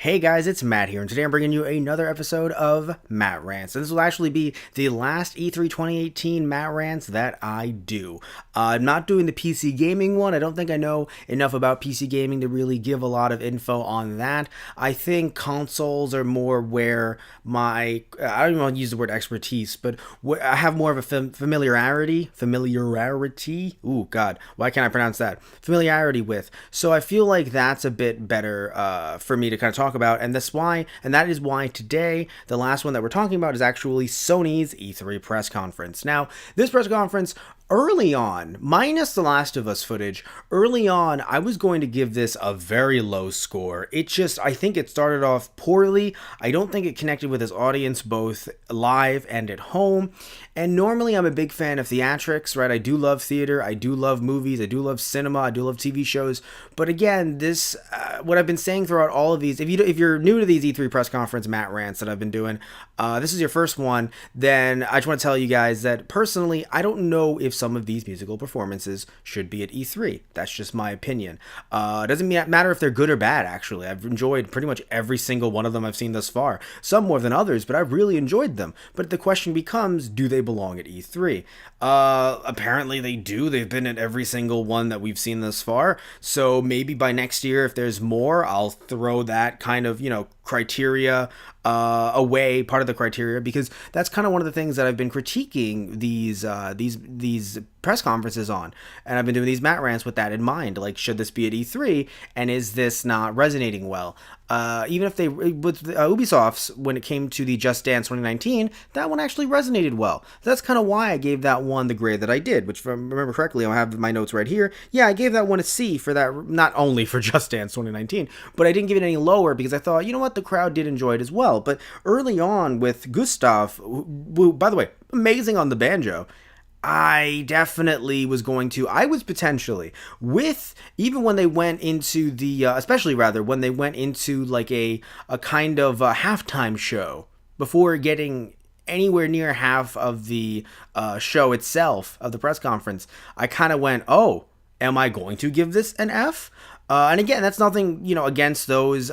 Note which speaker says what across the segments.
Speaker 1: Hey guys, it's Matt here, and today I'm bringing you another episode of Matt Rants. And this will actually be the last E3 2018 Matt Rants that I do. I'm not doing the PC gaming one. I don't think I know enough about PC gaming to really give a lot of info on that. I think consoles are more where I don't even want to use the word expertise, but I have more of a familiarity. Ooh, God, why can't I pronounce that? Familiarity with. So I feel like that's a bit better for me to kind of talk about, and that is why today the last one that we're talking about is actually Sony's E3 press conference. Now, this press conference early on, minus the Last of Us footage, early on, I was going to give this a very low score. I think it started off poorly. I don't think it connected with its audience both live and at home. And normally I'm a big fan of theatrics, right? I do love theater. I do love movies. I do love cinema. I do love TV shows. But again, what I've been saying throughout all of these, if you're new to these E3 press conference Matt Rants that I've been doing, this is your first one, then I just want to tell you guys that personally, I don't know if some of these musical performances should be at E3. That's just my opinion. It doesn't matter if they're good or bad, actually. I've enjoyed pretty much every single one of them I've seen thus far. Some more than others, but I've really enjoyed them. But the question becomes, do they belong at E3? Apparently they do. They've been at every single one that we've seen thus far. So maybe by next year, if there's more, I'll throw that kind of, criteria away, part of the criteria, because that's kind of one of the things that I've been critiquing these press conferences on, and I've been doing these Matt Rants with that in mind. Like, should this be at E3, and is this not resonating well? Even if with Ubisoft's, when it came to the Just Dance 2019, that one actually resonated well. That's kind of why I gave that one the grade that I did, which, if I remember correctly, I have my notes right here. Yeah, I gave that one a C for that, not only for Just Dance 2019, but I didn't give it any lower because I thought, you know what, the crowd did enjoy it as well. But early on with Gustav, who, by the way, amazing on the banjo, I was potentially, even when they went into especially when they went into like a kind of a halftime show before getting anywhere near half of the show itself, of the press conference, I kind of went, oh, am I going to give this an F? And again, that's nothing, against those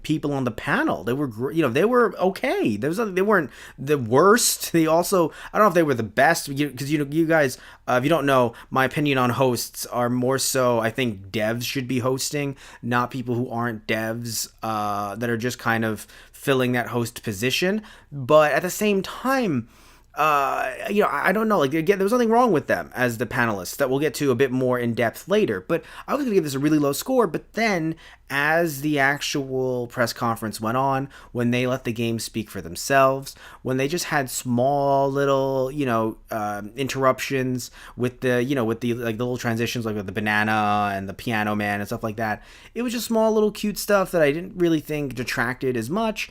Speaker 1: people on the panel. They were, they were okay. They weren't the worst. They also, I don't know if they were the best, because you guys, if you don't know, my opinion on hosts are more so, I think devs should be hosting, not people who aren't devs, that are just kind of filling that host position. But at the same time, I don't know. Like, again, there was nothing wrong with them as the panelists that we'll get to a bit more in depth later. But I was going to give this a really low score. But then, as the actual press conference went on, when they let the games speak for themselves, when they just had small little, interruptions with the little transitions, like with the banana and the piano man and stuff like that, it was just small little cute stuff that I didn't really think detracted as much.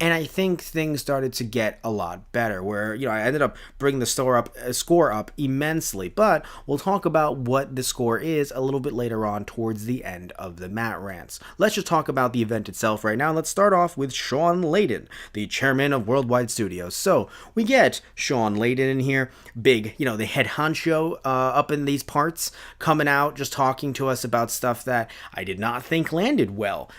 Speaker 1: And I think things started to get a lot better, where, I ended up bringing the score up immensely. But we'll talk about what the score is a little bit later on towards the end of the Matt Rants. Let's just talk about the event itself right now. Let's start off with Sean Layden, the chairman of Worldwide Studios. So we get Sean Layden in here, big, the head honcho up in these parts, coming out, just talking to us about stuff that I did not think landed well.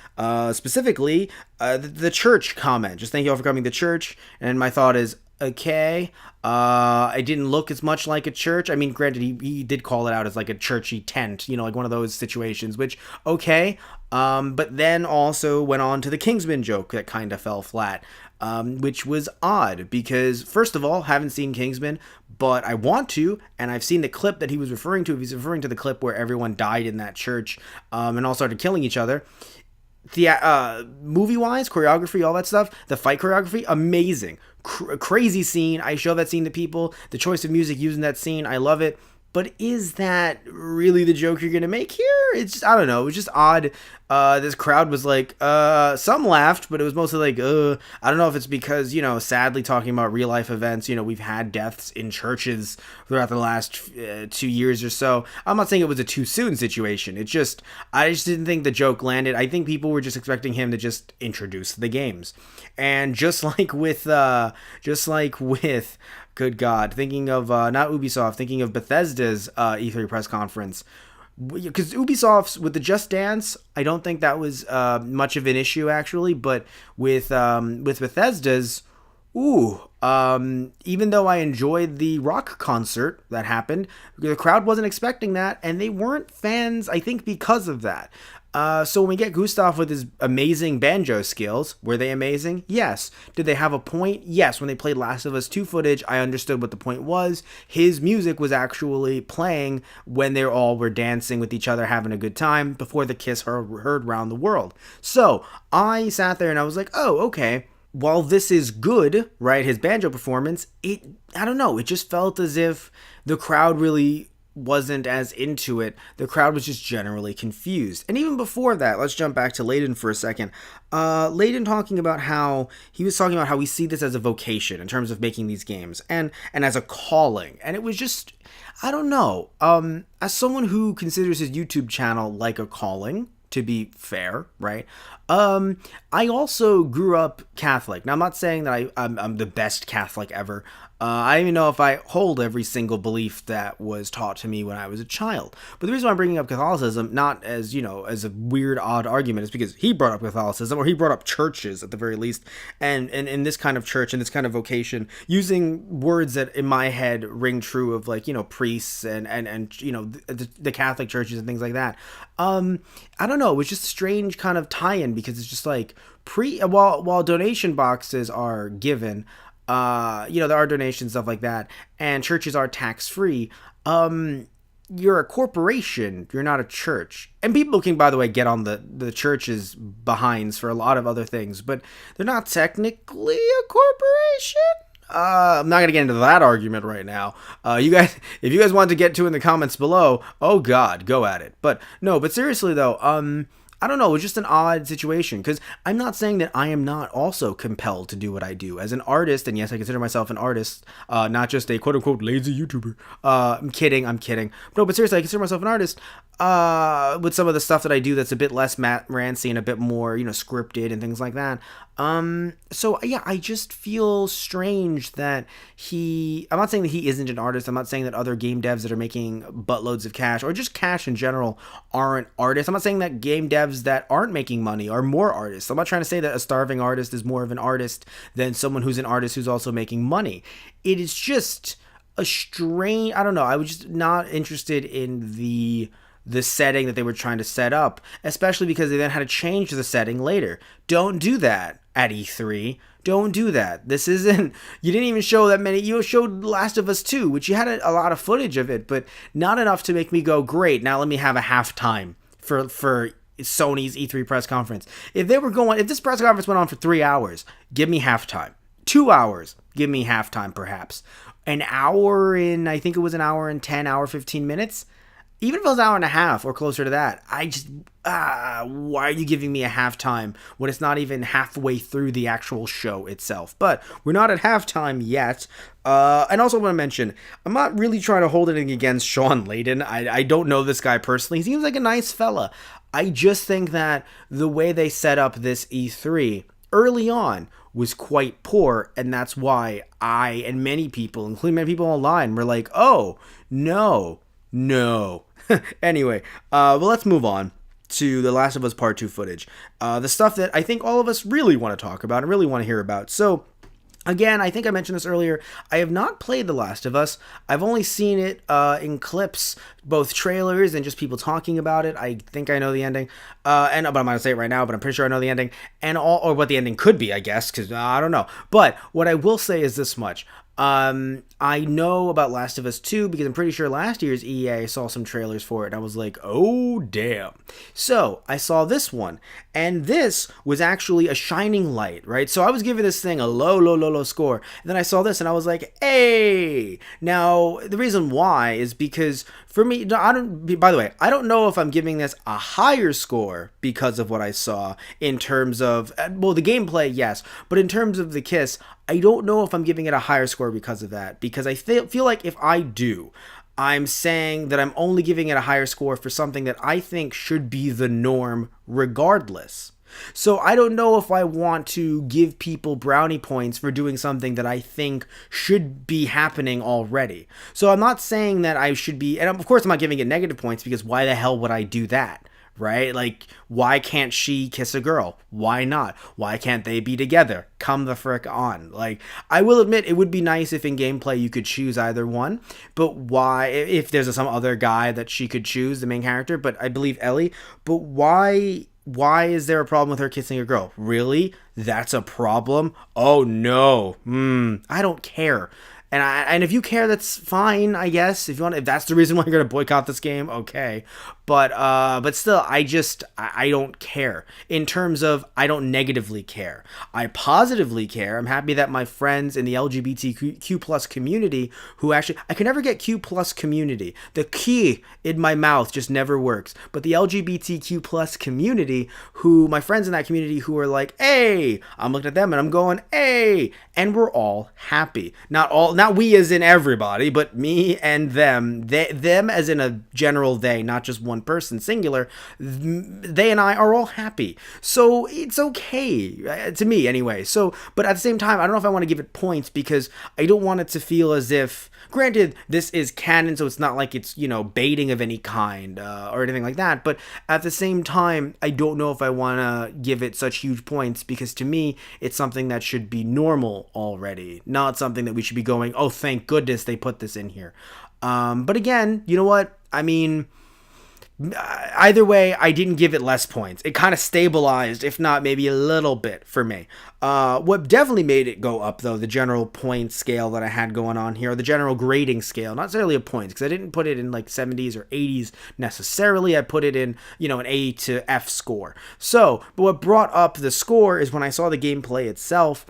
Speaker 1: Specifically, the church comment. Just thank you all for coming to church. And my thought is, okay, it didn't look as much like a church. I mean, granted, he did call it out as like a churchy tent, like one of those situations, which, okay. But then also went on to the Kingsman joke that kind of fell flat, which was odd because, first of all, haven't seen Kingsman, but I want to, and I've seen the clip that he was referring to. He's referring to the clip where everyone died in that church, and all started killing each other. Movie-wise, choreography, all that stuff, the fight choreography, amazing. Crazy scene. I show that scene to people. The choice of music using that scene, I love it. But is that really the joke you're going to make here? It's just, I don't know. It was just odd. This crowd was like, some laughed, but it was mostly like, I don't know if it's because, sadly talking about real life events, we've had deaths in churches throughout the last 2 years or so. I'm not saying it was a too soon situation. I just didn't think the joke landed. I think people were just expecting him to just introduce the games. And just like with, good God, thinking of, not Ubisoft, thinking of Bethesda's E3 press conference, because Ubisoft's with the Just Dance, I don't think that was much of an issue actually, but with Bethesda's, even though I enjoyed the rock concert that happened, the crowd wasn't expecting that, and they weren't fans, I think, because of that. So when we get Gustav with his amazing banjo skills, were they amazing? Yes. Did they have a point? Yes. When they played Last of Us 2 footage, I understood what the point was. His music was actually playing when they all were dancing with each other, having a good time, before the kiss heard round the world. So I sat there and I was like, oh, okay. While this is good, right, his banjo performance, I don't know, it just felt as if the crowd really wasn't as into it. The crowd was just generally confused. And even before that, let's jump back to Layden for a second. Layden talking about how we see this as a vocation in terms of making these games and as a calling. And it was just, I don't know, as someone who considers his YouTube channel like a calling, to be fair, right? I also grew up Catholic. Now, I'm not saying that I'm the best Catholic ever. I don't even know if I hold every single belief that was taught to me when I was a child. But the reason why I'm bringing up Catholicism, not as, as a weird, odd argument, is because he brought up Catholicism, or he brought up churches at the very least, and in this kind of church and this kind of vocation, using words that in my head ring true of priests and the Catholic churches and things like that. I don't know. It was just a strange kind of tie-in because it's just like while donation boxes are given, there are donations, stuff like that, and churches are tax-free. You're a corporation, you're not a church. And people can, by the way, get on the church's behinds for a lot of other things, but they're not technically a corporation. I'm not going to get into that argument right now. You guys, if you guys want to get to in the comments below, oh God, go at it. But seriously though, I don't know, it was just an odd situation, because I'm not saying that I am not also compelled to do what I do as an artist, and yes, I consider myself an artist, not just a quote-unquote lazy YouTuber. I'm kidding. But seriously, I consider myself an artist, with some of the stuff that I do that's a bit less Matt Rantsy and a bit more, scripted and things like that. So yeah, I just feel strange that I'm not saying that he isn't an artist. I'm not saying that other game devs that are making buttloads of cash, or just cash in general, aren't artists. I'm not saying that game devs that aren't making money are more artists. I'm not trying to say that a starving artist is more of an artist than someone who's an artist who's also making money. It is just a strange, I don't know, I was just not interested in the setting that they were trying to set up, especially because they then had to change the setting later. Don't do that at E3. Don't do that. This isn't, you didn't even show that many. You showed Last of Us 2, which you had a lot of footage of it, but not enough to make me go, great, now let me have a halftime for Sony's E3 press conference. If this press conference went on for 3 hours, give me halftime. 2 hours, give me halftime perhaps. An hour in, I think it was an hour and 10, hour 15 minutes. Even if it was an hour and a half or closer to that, I just, why are you giving me a halftime when it's not even halfway through the actual show itself? But we're not at halftime yet. And also want to mention, I'm not really trying to hold anything against Sean Layden. I don't know this guy personally. He seems like a nice fella. I just think that the way they set up this E3 early on was quite poor, and that's why I and many people, including many people online, were like, oh, no. Anyway, well, let's move on to The Last of Us Part 2 footage. The stuff that I think all of us really want to talk about and really want to hear about. So, again, I think I mentioned this earlier. I have not played The Last of Us. I've only seen it in clips, both trailers and just people talking about it. I think I know the ending. But I'm not going to say it right now, but I'm pretty sure I know the ending. Or what the ending could be, I guess, because I don't know. But what I will say is this much. I know about Last of Us 2 because I'm pretty sure last year's EA saw some trailers for it and I was like, oh damn. So I saw this one, and this was actually a shining light, right? So I was giving this thing a low score, and then I saw this and I was like, hey. Now the reason why is because for me, by the way, I don't know if I'm giving this a higher score because of what I saw in terms of, well, the gameplay, yes, but in terms of the kiss, I don't know if I'm giving it a higher score because of that, because I feel like if I do, I'm saying that I'm only giving it a higher score for something that I think should be the norm regardless. So I don't know if I want to give people brownie points for doing something that I think should be happening already. So I'm not saying that I should be, and of course I'm not giving it negative points, because why the hell would I do that? Right? Like, why can't she kiss a girl? Why not? Why can't they be together? Come the frick on. Like, I will admit it would be nice if in gameplay you could choose either one, but why, if there's some other guy that she could choose, the main character, but I believe Ellie, but why is there a problem with her kissing a girl? Really? That's a problem? Oh no. I don't care. And if you care, that's fine, I guess. If that's the reason why you're gonna boycott this game, okay. But still, I don't care. In terms of, I don't negatively care. I positively care. I'm happy that my friends in the LGBTQ plus community, who actually, I can never get Q plus community. The key in my mouth just never works. But the LGBTQ plus community, my friends in that community who are like, hey, I'm looking at them and I'm going, hey, and we're all happy. Not we as in everybody, but me and them. Them as in a general they, not just one person singular. They and I are all happy, so it's okay to me anyway. So, but at the same time, I don't know if I want to give it points, because I don't want it to feel as if, granted, this is canon, so it's not like it's, baiting of any kind or anything like that, but at the same time, I don't know if I want to give it such huge points, because to me it's something that should be normal already, not something that we should be going, oh, thank goodness they put this in here. But again, you know what? I mean, either way, I didn't give it less points. It kind of stabilized, if not maybe a little bit for me. What definitely made it go up, though, the general point scale that I had going on here, the general grading scale, not necessarily a points, because I didn't put it in like 70s or 80s necessarily. I put it in, an A to F score. So, but what brought up the score is when I saw the gameplay itself,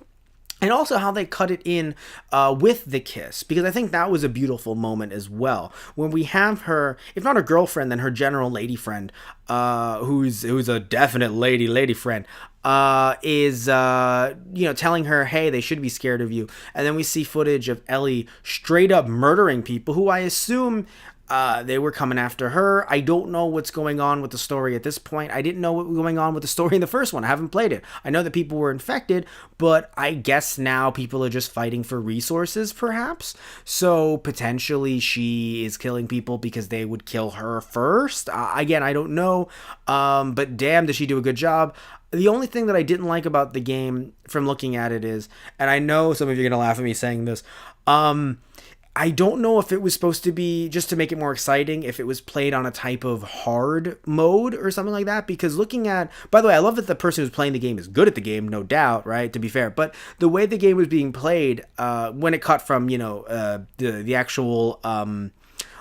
Speaker 1: and also how they cut it in with the kiss, because I think that was a beautiful moment as well. When we have her, if not her girlfriend, then her general lady friend, who's a definite lady friend, is telling her, hey, they should be scared of you. And then we see footage of Ellie straight up murdering people who I assume they were coming after her. I don't know what's going on with the story at this point. I didn't know what was going on with the story in the first one. I haven't played it. I know that people were infected, but I guess now people are just fighting for resources, perhaps. So potentially she is killing people because they would kill her first. Again, I don't know. But damn, does she do a good job. The only thing that I didn't like about the game from looking at it is, and I know some of you are going to laugh at me saying this, I don't know if it was supposed to be, just to make it more exciting, if it was played on a type of hard mode or something like that, because looking at, by the way, I love that the person who's playing the game is good at the game, no doubt, right, to be fair, but the way the game was being played, when it cut from, the actual,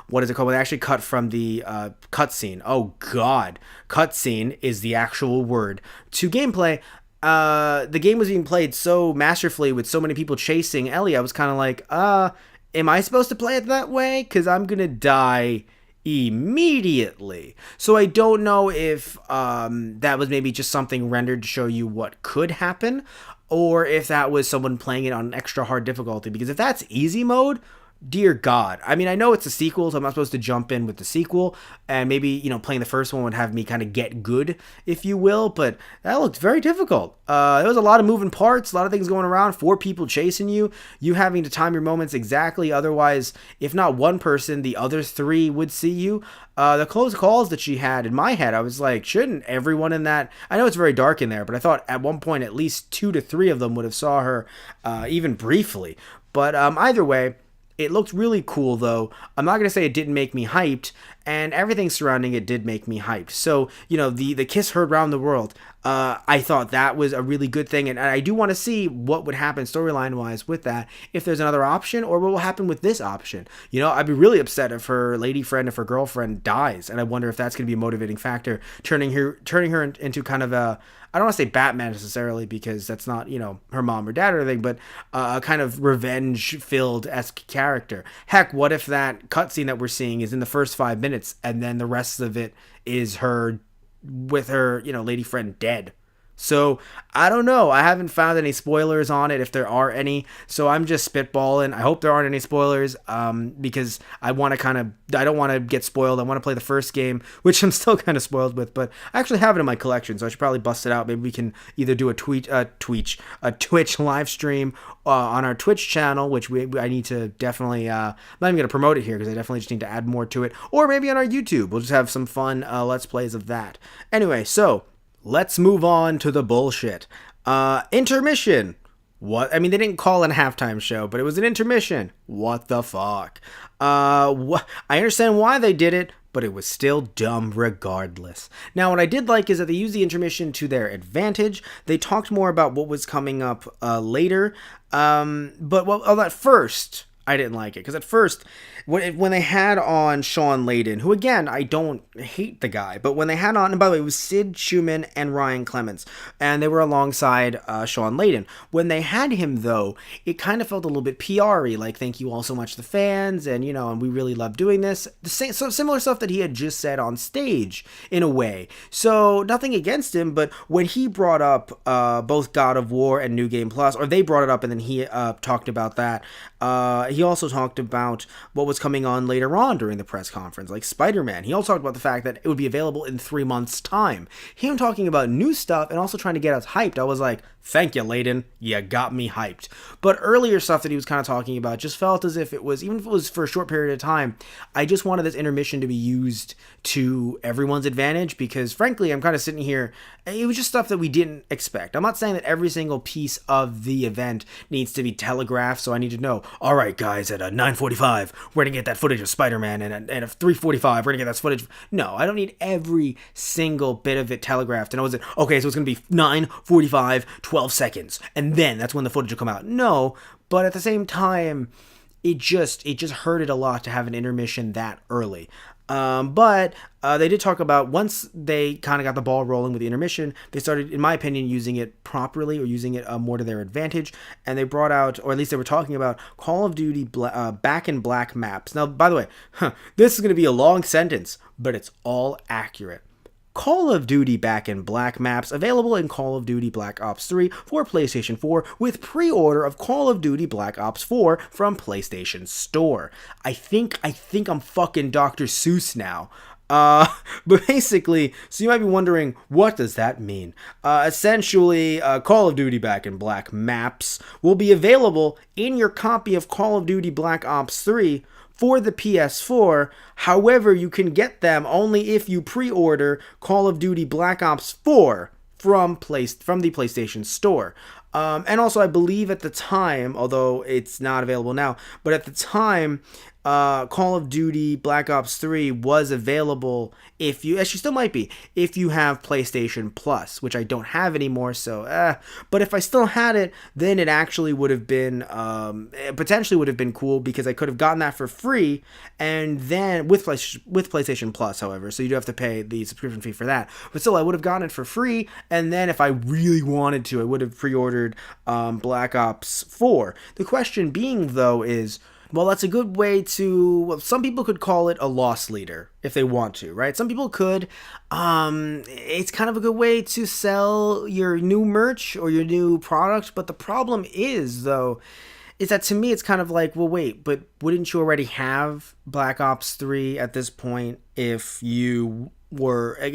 Speaker 1: what is it called? When they actually cut from the cutscene. Oh, God. Cutscene is the actual word. To gameplay, the game was being played so masterfully with so many people chasing Ellie, I was kind of like, am I supposed to play it that way? Because I'm going to die immediately. So I don't know if that was maybe just something rendered to show you what could happen, or if that was someone playing it on an extra hard difficulty. Because if that's easy mode, dear God. I mean, I know it's a sequel, so I'm not supposed to jump in with the sequel, and maybe, playing the first one would have me kind of get good, if you will, but that looked very difficult. There was a lot of moving parts, a lot of things going around, 4 people chasing you having to time your moments exactly, otherwise, if not one person, the other 3 would see you. The close calls that she had, in my head, I was like, shouldn't everyone in that, I know it's very dark in there, but I thought at one point at least 2 to 3 of them would have saw her, even briefly. But either way, it looked really cool, though. I'm not going to say it didn't make me hyped, and everything surrounding it did make me hyped. So, the kiss heard around the world, I thought that was a really good thing, and I do want to see what would happen storyline-wise with that, if there's another option, or what will happen with this option. I'd be really upset if her lady friend, if her girlfriend dies, and I wonder if that's going to be a motivating factor, turning her into kind of a, I don't want to say Batman necessarily, because that's not, her mom or dad or anything, but a kind of revenge-filled-esque character. Heck, what if that cutscene that we're seeing is in the first 5 minutes, and then the rest of it is her with her, lady friend dead? So I don't know. I haven't found any spoilers on it, if there are any. So I'm just spitballing. I hope there aren't any spoilers, because I don't want to get spoiled. I want to play the first game, which I'm still kind of spoiled with, but I actually have it in my collection, so I should probably bust it out. Maybe we can either do a Twitch live stream on our Twitch channel, which I need to definitely, I'm not even going to promote it here because I definitely just need to add more to it, or maybe on our YouTube. We'll just have some fun Let's Plays of that. Anyway, so let's move on to the bullshit. Intermission. What? I mean, they didn't call it a halftime show, but it was an intermission. What the fuck? I understand why they did it, but it was still dumb regardless. Now, what I did like is that they used the intermission to their advantage. They talked more about what was coming up later, at first, I didn't like it, because at first, when they had on Sean Layden, who again, I don't hate the guy, but when they had on, and by the way, it was Sid Schumann and Ryan Clements, and they were alongside Sean Layden. When they had him, though, it kind of felt a little bit PR-y, like, thank you all so much, the fans, and, and we really love doing this. Similar stuff that he had just said on stage, in a way. So, nothing against him, but when he brought up both God of War and New Game Plus, or they brought it up and then he talked about that, he also talked about what was coming on later on during the press conference, like Spider-Man. He also talked about the fact that it would be available in 3 months' time. Him talking about new stuff and also trying to get us hyped, I was like, thank you, Layden. You got me hyped. But earlier stuff that he was kind of talking about just felt as if it was, even if it was for a short period of time, I just wanted this intermission to be used to everyone's advantage, because frankly, I'm kind of sitting here, it was just stuff that we didn't expect. I'm not saying that every single piece of the event needs to be telegraphed, so I need to know, all right, guys, at 9:45, we're going to get that footage of Spider-Man, and at 3:45, we're going to get that footage. No, I don't need every single bit of it telegraphed. And I was like, okay, so it's going to be 9:45, 12 seconds, and then that's when the footage will come out. No, but at the same time, it just hurted a lot to have an intermission that early. But they did talk about, once they kind of got the ball rolling with the intermission, they started, in my opinion, using it properly, or using it more to their advantage, and they brought out, or at least they were talking about, Call of Duty Back in Black maps. Now, by the way, this is going to be a long sentence, but it's all accurate. Call of Duty Back in Black maps available in Call of Duty Black Ops 3 for PlayStation 4, with pre-order of Call of Duty Black Ops 4 from PlayStation Store. I think I'm fucking Dr. Seuss now. But basically, so you might be wondering, what does that mean? Essentially, Call of Duty Back in Black maps will be available in your copy of Call of Duty Black Ops 3 for the PS4. However, you can get them only if you pre-order Call of Duty Black Ops 4 from the PlayStation Store. And also, I believe at the time, although it's not available now, but at the time, Call of Duty Black Ops 3 was available if you, actually still might be, if you have PlayStation Plus, which I don't have anymore, so, but if I still had it, then it actually would have been, potentially would have been cool, because I could have gotten that for free, and then, with PlayStation Plus, however, so you do have to pay the subscription fee for that, but still, I would have gotten it for free, and then if I really wanted to, I would have pre-ordered, Black Ops 4. The question being, though, is, well, that's a good way to, well, some people could call it a loss leader if they want to, right? Some people could. It's kind of a good way to sell your new merch or your new product. But the problem is, though, is that to me, it's kind of like, well, wait, but wouldn't you already have Black Ops 3 at this point if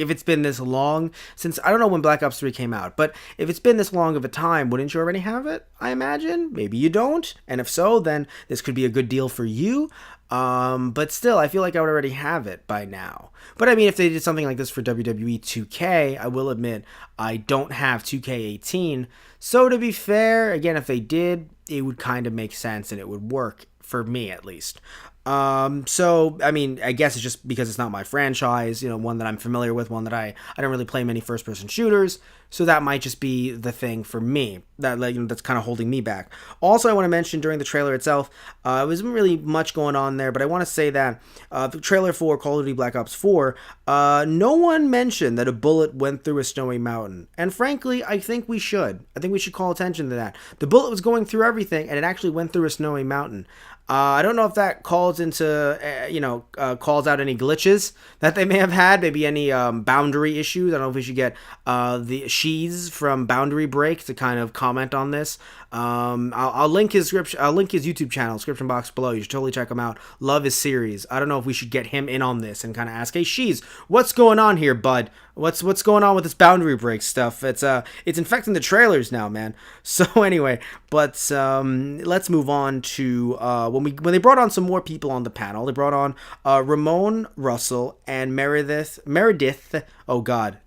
Speaker 1: it's been this long since, I don't know when Black Ops 3 came out, but if it's been this long of a time, wouldn't you already have it? I imagine. Maybe you don't. And if so, then this could be a good deal for you. But still, I feel like I would already have it by now. But I mean, if they did something like this for WWE 2K, I will admit I don't have 2K18. So to be fair, again, if they did, it would kind of make sense and it would work for me at least. So, I mean, I guess it's just because it's not my franchise, one that I'm familiar with, one that I don't really play many first-person shooters, so that might just be the thing for me, that's kind of holding me back. Also, I want to mention during the trailer itself, there wasn't really much going on there, but I want to say that the trailer for Call of Duty Black Ops 4, no one mentioned that a bullet went through a snowy mountain, and frankly, I think we should. I think we should call attention to that. The bullet was going through everything, and it actually went through a snowy mountain. I don't know if that calls calls out any glitches that they may have had, maybe any boundary issues. I don't know if we should get the She's from Boundary Break to kind of comment on this. I'll link his YouTube channel, description box below. You should totally check him out. Love his series. I don't know if we should get him in on this and kind of ask, hey, She's, what's going on here, bud? What's going on with this Boundary Break stuff? It's infecting the trailers now, man. So anyway, but let's move on to when they brought on some more people on the panel. They brought on Ramon Russell and Meredith. Oh God,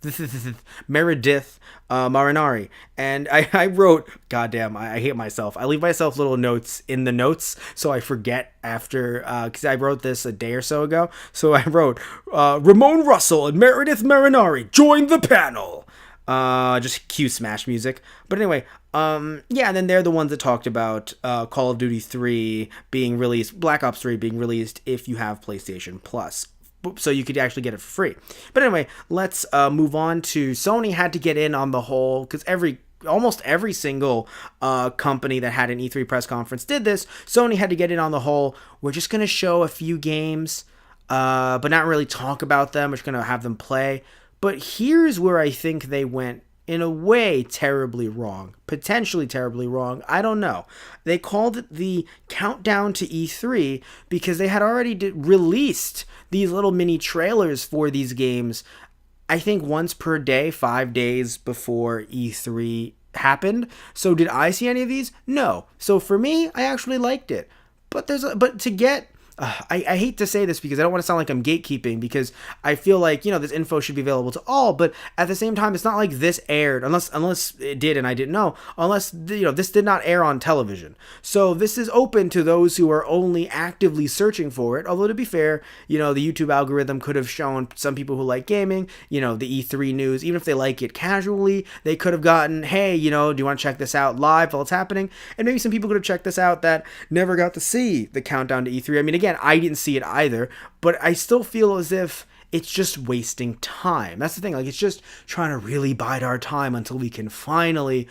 Speaker 1: Meredith Marinari. And I wrote, goddamn, I hate myself. I leave myself little notes in the notes so I forget after, because I wrote this a day or so ago. So I wrote, Ramon Russell and Meredith Marinari join the panel. Just cue Smash music. But anyway, yeah, and then they're the ones that talked about Call of Duty 3 being released, Black Ops 3 being released if you have PlayStation Plus. So you could actually get it for free. But anyway, let's move on to Sony had to get in on the whole, because almost every single company that had an E3 press conference did this. Sony had to get in on the whole, we're just going to show a few games, but not really talk about them. We're just going to have them play. But here's where I think they went, in a way, terribly wrong. Potentially terribly wrong. I don't know. They called it the Countdown to E3 because they had already released these little mini trailers for these games, I think once per day, 5 days before E3 happened. So did I see any of these? No. So for me, I actually liked it. But to get... I hate to say this because I don't want to sound like I'm gatekeeping, because I feel like, this info should be available to all, but at the same time, it's not like this aired, unless it did and I didn't know, unless, this did not air on television. So this is open to those who are only actively searching for it, although to be fair, the YouTube algorithm could have shown some people who like gaming, the E3 news, even if they like it casually, they could have gotten, hey, do you want to check this out live while it's happening? And maybe some people could have checked this out that never got to see the Countdown to E3. I mean, again, I didn't see it either, but I still feel as if it's just wasting time. That's the thing. Like, it's just trying to really bide our time until we can finally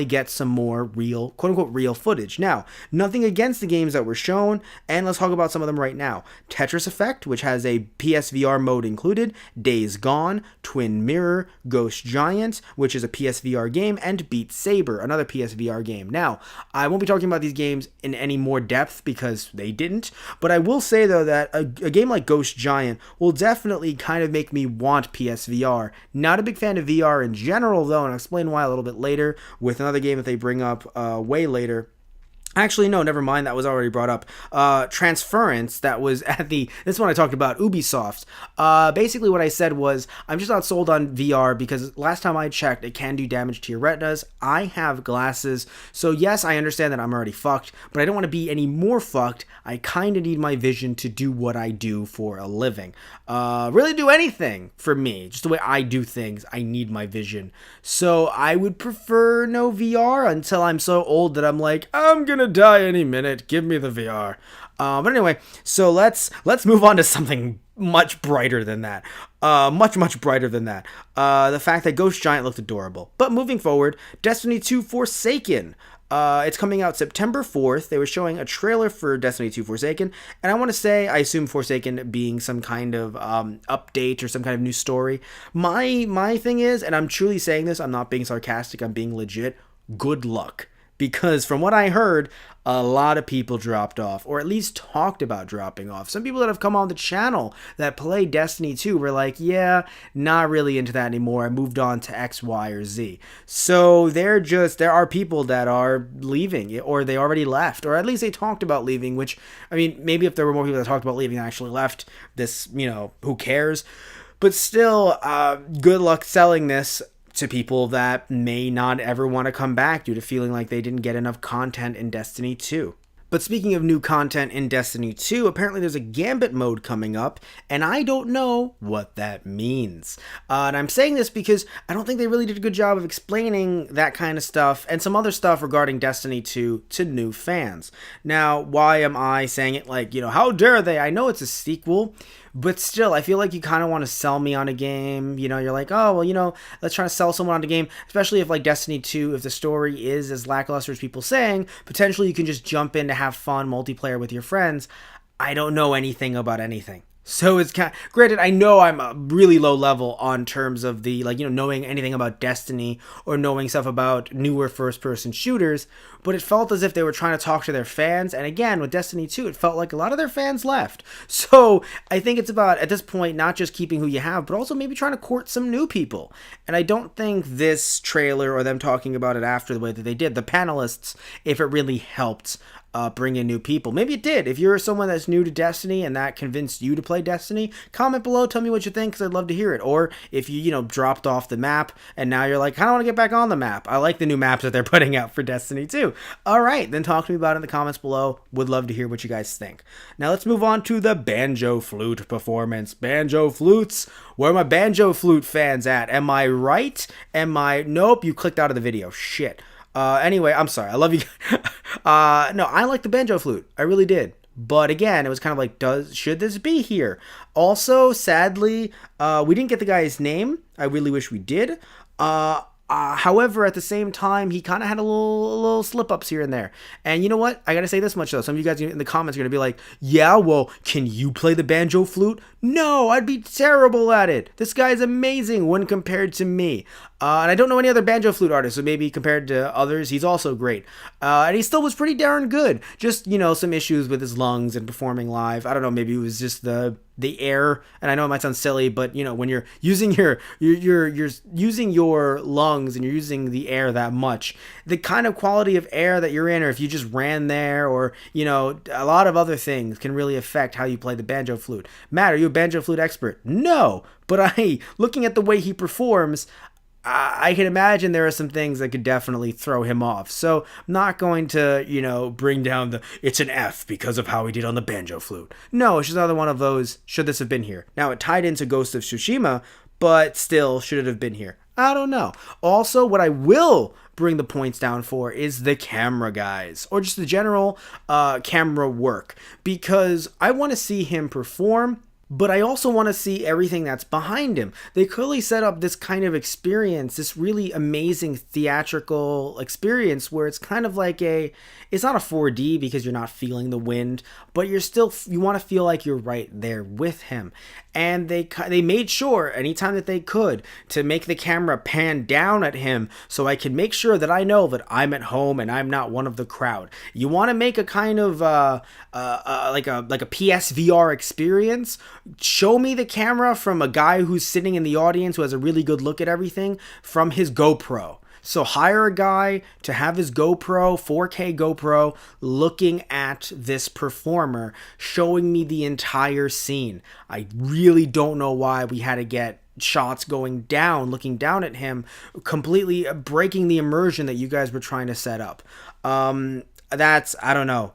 Speaker 1: get some more real, quote unquote, real footage. Now, nothing against the games that were shown, and let's talk about some of them right now. Tetris Effect, which has a PSVR mode included, Days Gone, Twin Mirror, Ghost Giant, which is a PSVR game, and Beat Saber, another PSVR game. Now, I won't be talking about these games in any more depth because they didn't, but I will say, though, that a game like Ghost Giant will definitely kind of make me want PSVR. Not a big fan of VR in general, though, and I'll explain why a little bit later with another game that they bring up way later. Actually, no, never mind. That was already brought up. Transference, that was this one I talked about, Ubisoft. Basically what I said was, I'm just not sold on VR because last time I checked, it can do damage to your retinas. I have glasses, so yes, I understand that I'm already fucked, but I don't want to be any more fucked. I kind of need my vision to do what I do for a living. Really do anything for me. Just the way I do things, I need my vision. So I would prefer no VR until I'm so old that I'm like, I'm gonna die any minute. Give me the VR. But anyway, so let's move on to something much brighter than that. Much brighter than that. The fact that Ghost Giant looked adorable. But moving forward, Destiny 2 Forsaken. It's coming out September 4th. They were showing a trailer for Destiny 2 Forsaken, and I want to say, I assume Forsaken being some kind of update or some kind of new story. My thing is, and I'm truly saying this, I'm not being sarcastic, I'm being legit, good luck. Because from what I heard, a lot of people dropped off, or at least talked about dropping off. Some people that have come on the channel that play Destiny 2 were like, yeah, not really into that anymore. I moved on to X, Y, or Z. So there are people that are leaving, or they already left, or at least they talked about leaving, which, I mean, maybe if there were more people that talked about leaving and actually left, this, who cares? But still, good luck selling this to people that may not ever want to come back due to feeling like they didn't get enough content in Destiny 2. But speaking of new content in Destiny 2, apparently there's a Gambit mode coming up, and I don't know what that means. And I'm saying this because I don't think they really did a good job of explaining that kind of stuff and some other stuff regarding Destiny 2 to new fans. Now, why am I saying it like, how dare they? I know it's a sequel, but still, I feel like you kind of want to sell me on a game. You're like, oh, well, let's try to sell someone on a game, especially if like Destiny 2, if the story is as lackluster as people saying, potentially you can just jump in to have fun multiplayer with your friends, I don't know anything about anything. So it's kind of, granted, I know I'm a really low level on terms of the, like, knowing anything about Destiny or knowing stuff about newer first person shooters, but it felt as if they were trying to talk to their fans. And again, with Destiny 2, it felt like a lot of their fans left. So I think it's about, at this point, not just keeping who you have, but also maybe trying to court some new people. And I don't think this trailer or them talking about it after the way that they did, the panelists, if it really helped bring in new people. Maybe it did. If you're someone that's new to Destiny and that convinced you to play Destiny, comment below, tell me what you think, because I'd love to hear it. Or if you, dropped off the map and now you're like, I kind of want to get back on the map. I like the new maps that they're putting out for Destiny 2. All right, then talk to me about it in the comments below. Would love to hear what you guys think. Now let's move on to the banjo flute performance. Banjo flutes. Where are my banjo flute fans at? Am I right? Nope, you clicked out of the video. Shit. Anyway, I'm sorry. I love you. No, I like the banjo flute. I really did. But again, it was kind of like, should this be here? Also, sadly, we didn't get the guy's name. I really wish we did. However, at the same time, he kind of had a little slip-ups here and there. And you know what? I got to say this much, though. Some of you guys in the comments are going to be like, yeah, well, can you play the banjo flute? No, I'd be terrible at it. This guy's amazing when compared to me. And I don't know any other banjo flute artists, so maybe compared to others, he's also great. And he still was pretty darn good. Just, some issues with his lungs and performing live. I don't know, maybe it was just the air. And I know it might sound silly, but when you're using you're using your lungs and you're using the air that much, the kind of quality of air that you're in, or if you just ran there, or a lot of other things can really affect how you play the banjo flute. Matt, are you a banjo flute expert? No, but looking at the way he performs, I can imagine there are some things that could definitely throw him off. So I'm not going to, bring down it's an F because of how he did on the banjo flute. No, it's just another one of those, should this have been here? Now, it tied into Ghost of Tsushima, but still, should it have been here? I don't know. Also, what I will bring the points down for is the camera guys, or just the general camera work, because I want to see him perform, but I also want to see everything that's behind him. They clearly set up this kind of experience, this really amazing theatrical experience where it's kind of like it's not a 4D because you're not feeling the wind, but you want to feel like you're right there with him. And they made sure anytime that they could to make the camera pan down at him so I can make sure that I know that I'm at home and I'm not one of the crowd. You want to make a kind of like a PSVR experience? Show me the camera from a guy who's sitting in the audience who has a really good look at everything from his GoPro. So hire a guy to have his GoPro, 4K GoPro, looking at this performer, showing me the entire scene. I really don't know why we had to get shots going down, looking down at him, completely breaking the immersion that you guys were trying to set up. I don't know.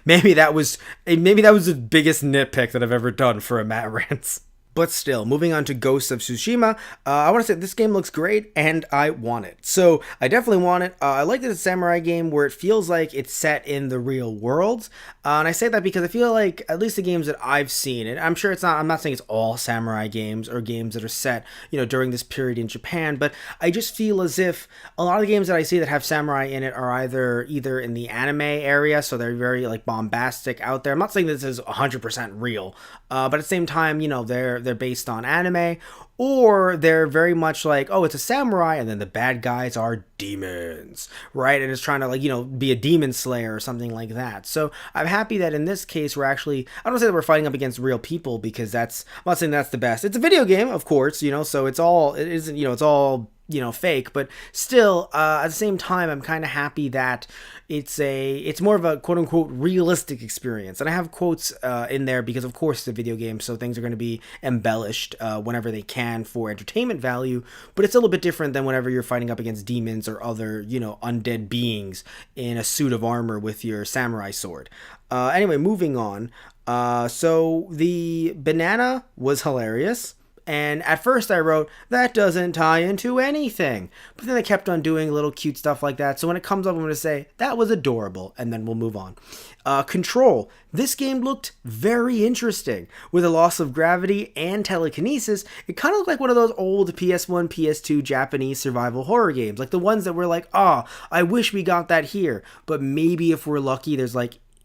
Speaker 1: Maybe that was the biggest nitpick that I've ever done for a Matt Rants. But still, moving on to Ghost of Tsushima, I want to say this game looks great, and I want it. So, I definitely want it. I like that it's a samurai game where it feels like it's set in the real world. And I say that because I feel like, at least the games that I've seen, and I'm not saying it's all samurai games or games that are set, during this period in Japan, but I just feel as if a lot of the games that I see that have samurai in it are either in the anime area, so they're very, bombastic out there. I'm not saying this is 100% real, but at the same time, they're based on anime, or they're very much like, oh, it's a samurai and then the bad guys are demons, right? And it's trying to be a demon slayer or something like that. So I'm happy that in this case we're actually, I don't say that we're fighting up against real people, because I'm not saying that's the best. It's a video game, of course, so it's all fake, but still, at the same time, I'm kind of happy that it's more of a quote unquote realistic experience. And I have quotes in there because of course it's a video game, so things are going to be embellished whenever they can for entertainment value, but it's a little bit different than whenever you're fighting up against demons or other, undead beings in a suit of armor with your samurai sword. Anyway, moving on. So the banana was hilarious. And at first I wrote, that doesn't tie into anything. But then I kept on doing little cute stuff like that. So when it comes up, I'm going to say, that was adorable. And then we'll move on. Control. This game looked very interesting. With a loss of gravity and telekinesis, it kind of looked like one of those old PS1, PS2 Japanese survival horror games. Like the ones that were like, I wish we got that here. But maybe if we're lucky, there's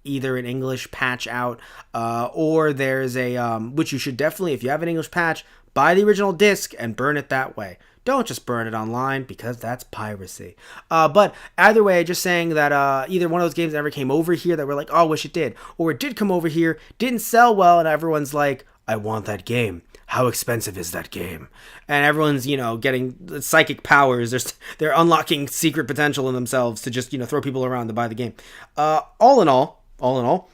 Speaker 1: either an English patch out, or there's a, which you should definitely, if you have an English patch, buy the original disc and burn it that way. Don't just burn it online, because that's piracy. But either way, just saying that either one of those games never came over here that we're like, oh, wish it did. Or it did come over here, didn't sell well, and everyone's like, I want that game. How expensive is that game? And everyone's, getting psychic powers. They're unlocking secret potential in themselves to just, throw people around to buy the game. All in all,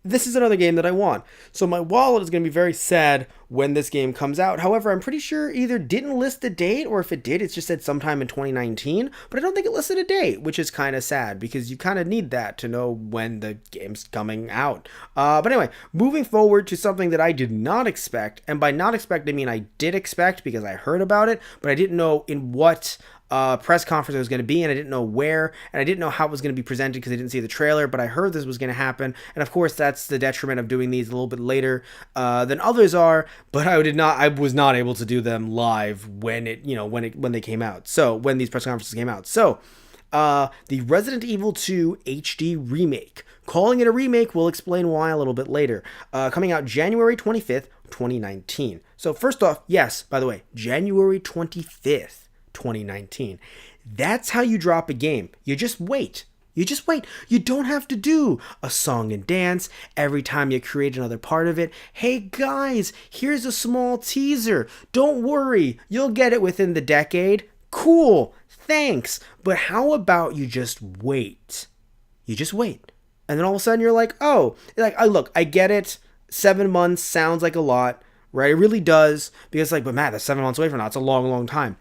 Speaker 1: this is another game that I want. So my wallet is going to be very sad when this game comes out. However, I'm pretty sure either didn't list the date, or if it did, it's just said sometime in 2019. But I don't think it listed a date, which is kind of sad, because you kind of need that to know when the game's coming out. But anyway, moving forward to something that I did not expect. And by not expect, I mean I did expect, because I heard about it, but I didn't know in what press conference it was going to be, and I didn't know where, and I didn't know how it was going to be presented because I didn't see the trailer, but I heard this was going to happen, and of course that's the detriment of doing these a little bit later than others are, but I was not able to do them live when they came out. So when these press conferences came out. So the Resident Evil 2 HD remake. Calling it a remake, we'll explain why a little bit later. Coming out January 25th, 2019. So first off, yes, by the way, January 25th. 2019. That's how you drop a game. You just wait. You don't have to do a song and dance every time you create another part of it. Hey guys, here's a small teaser. Don't worry, you'll get it within the decade. Cool, thanks. But how about you just wait? You just wait. And then all of a sudden you're like, look, I get it. 7 months sounds like a lot, right? It really does. Because but Matt, that's 7 months away from now. It's a long, long time.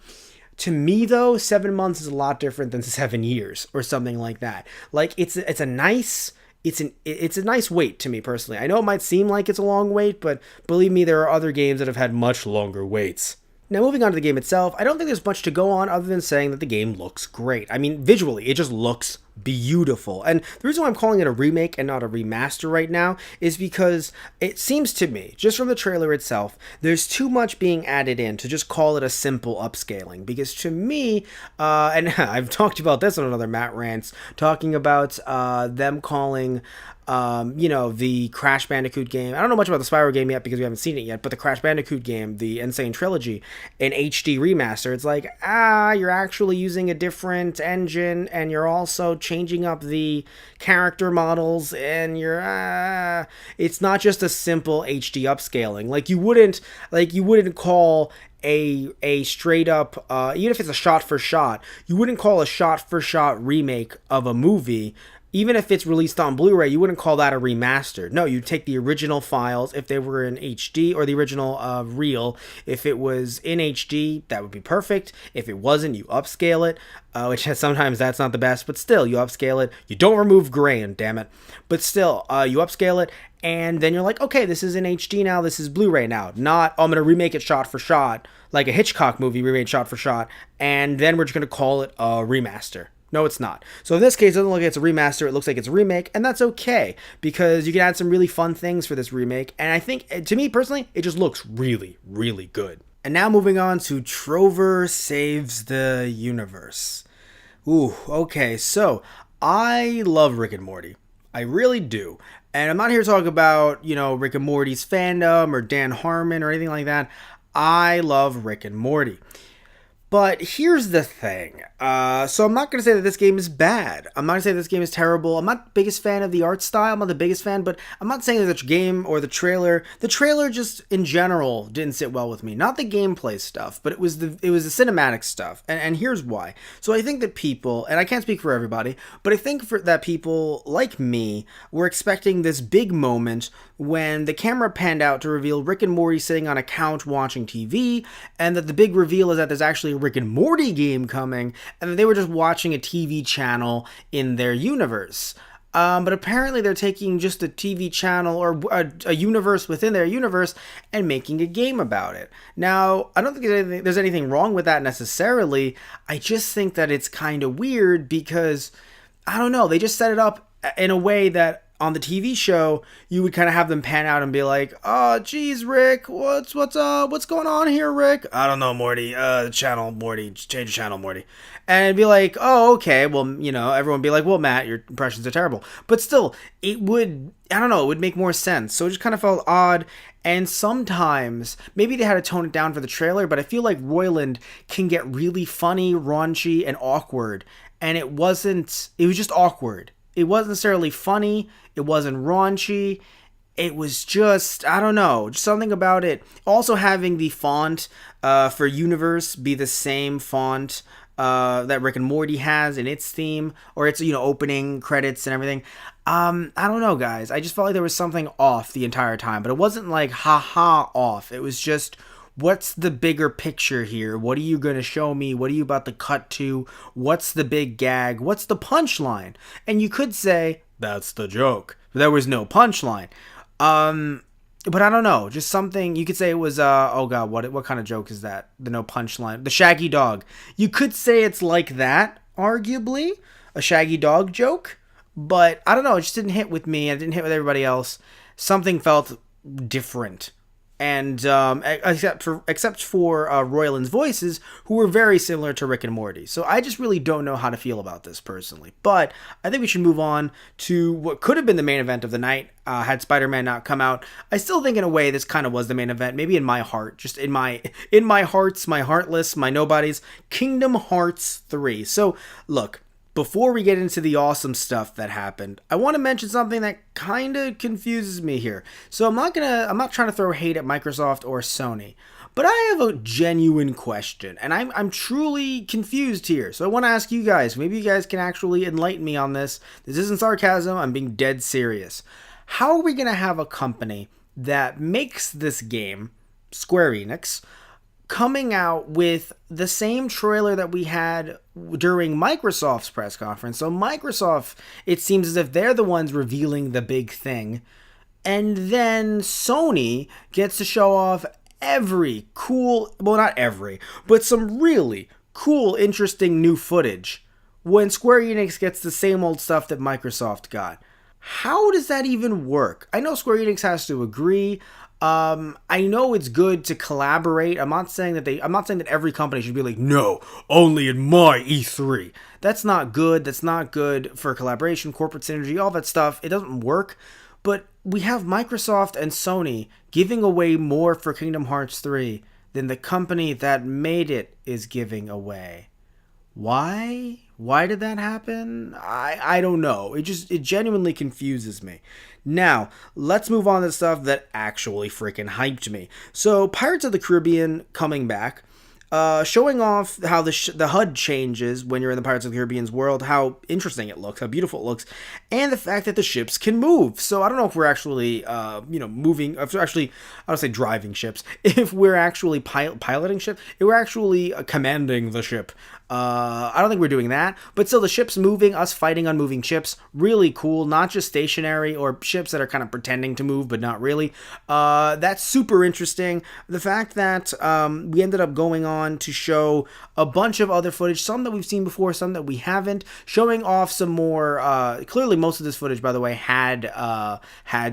Speaker 1: To me, though, 7 months is a lot different than 7 years or something like that. It's a nice wait to me personally. I know it might seem like it's a long wait, but believe me, there are other games that have had much longer waits. Now, moving on to the game itself, I don't think there's much to go on other than saying that the game looks great. I mean, visually, it just looks beautiful. And the reason why I'm calling it a remake and not a remaster right now is because it seems to me, just from the trailer itself, there's too much being added in to just call it a simple upscaling. Because to me, and I've talked about this on another Matt Rants, talking about them calling the Crash Bandicoot game. I don't know much about the Spyro game yet because we haven't seen it yet, but the Crash Bandicoot game, the Insane Trilogy, an HD remaster, it's like, you're actually using a different engine, and you're also changing up the character models, and it's not just a simple HD upscaling. You wouldn't call a straight up, even if it's a shot for shot, you wouldn't call a shot for shot remake of a movie. Even if it's released on Blu-ray, you wouldn't call that a remaster. No, you take the original files if they were in HD, or the original reel. If it was in HD, that would be perfect. If it wasn't, you upscale it, which sometimes that's not the best, but still, you upscale it. You don't remove grain, damn it. But still, you upscale it, and then you're like, okay, this is in HD now, this is Blu-ray now. Not, I'm going to remake it shot for shot, like a Hitchcock movie remade shot for shot, and then we're just going to call it a remaster. No, it's not. So in this case, it doesn't look like it's a remaster. It looks like it's a remake, and that's okay, because you can add some really fun things for this remake, and I think, to me personally, it just looks really, really good. And now moving on to Trover Saves the Universe. Ooh, okay, so I love Rick and Morty. I really do. And I'm not here to talk about, Rick and Morty's fandom or Dan Harmon or anything like that. I love Rick and Morty. But here's the thing. So I'm not going to say that this game is bad. I'm not going to say this game is terrible. I'm not the biggest fan of the art style. I'm not the biggest fan, but I'm not saying that the game or the trailer just in general didn't sit well with me. Not the gameplay stuff, but it was the cinematic stuff. And here's why. So I think that people, and I can't speak for everybody, but I think that people like me were expecting this big moment when the camera panned out to reveal Rick and Morty sitting on a couch watching TV, and that the big reveal is that there's actually a Rick and Morty game coming, and that they were just watching a TV channel in their universe. But apparently they're taking just a TV channel or a universe within their universe and making a game about it. Now, I don't think there's anything wrong with that necessarily. I just think that it's kind of weird because, I don't know, they just set it up in a way that on the TV show, you would kind of have them pan out and be like, "Oh, geez, Rick, what's going on here, Rick? I don't know, Morty. Channel, Morty, change the channel, Morty." And it'd be like, "Oh, okay. Well, everyone would be like, well, Matt, your impressions are terrible." But still, it would, I don't know, it would make more sense. So it just kind of felt odd. And sometimes, maybe they had to tone it down for the trailer, but I feel like Roiland can get really funny, raunchy, and awkward. And it was just awkward. It wasn't necessarily funny. It wasn't raunchy. It was just, I don't know, just something about it. Also having the font for Universe be the same font that Rick and Morty has in its theme, or its, opening credits and everything. I don't know, guys. I just felt like there was something off the entire time, but it wasn't like haha off. It was just, what's the bigger picture here? What are you going to show me? What are you about to cut to? What's the big gag? What's the punchline? And you could say, that's the joke. There was no punchline. But I don't know. Just something, you could say it was, oh god, what kind of joke is that? The no punchline. The Shaggy Dog. You could say it's like that, arguably. A Shaggy Dog joke. But I don't know. It just didn't hit with me. It didn't hit with everybody else. Something felt different. And except for Roiland's voices, who were very similar to Rick and Morty. So I just really don't know how to feel about this personally. But I think we should move on to what could have been the main event of the night had Spider-Man not come out. I still think in a way this kind of was the main event. Maybe in my heart, just in my hearts, my heartless, my nobodies. Kingdom Hearts 3. So look. Before we get into the awesome stuff that happened, I want to mention something that kind of confuses me here. So I'm not trying to throw hate at Microsoft or Sony, but I have a genuine question, and I'm truly confused here. So I want to ask you guys, maybe you guys can actually enlighten me on this. This isn't sarcasm, I'm being dead serious. How are we going to have a company that makes this game, Square Enix, coming out with the same trailer that we had during Microsoft's press conference? So Microsoft, it seems as if they're the ones revealing the big thing. And then Sony gets to show off every cool, well, not every, but some really cool, interesting new footage when Square Enix gets the same old stuff that Microsoft got. How does that even work? I know Square Enix has to agree. I know it's good to collaborate. I'm not saying that every company should be like, no, only in my E3. That's not good. That's not good for collaboration, corporate synergy, all that stuff. It doesn't work. But we have Microsoft and Sony giving away more for Kingdom Hearts 3 than the company that made it is giving away. Why? Why did that happen? I don't know. It genuinely confuses me. Now, let's move on to stuff that actually freaking hyped me. So, Pirates of the Caribbean coming back, showing off how the HUD changes when you're in the Pirates of the Caribbean's world, how interesting it looks, how beautiful it looks, and the fact that the ships can move. So, I don't know if we're actually, moving, if we're actually, I don't say driving ships, if we're actually piloting ships, if we're actually commanding the ship. I don't think we're doing that, but still the ships moving, us fighting on moving ships, really cool, not just stationary or ships that are kind of pretending to move, but not really. That's super interesting. The fact that we ended up going on to show a bunch of other footage, some that we've seen before, some that we haven't, showing off some more, clearly most of this footage, by the way, had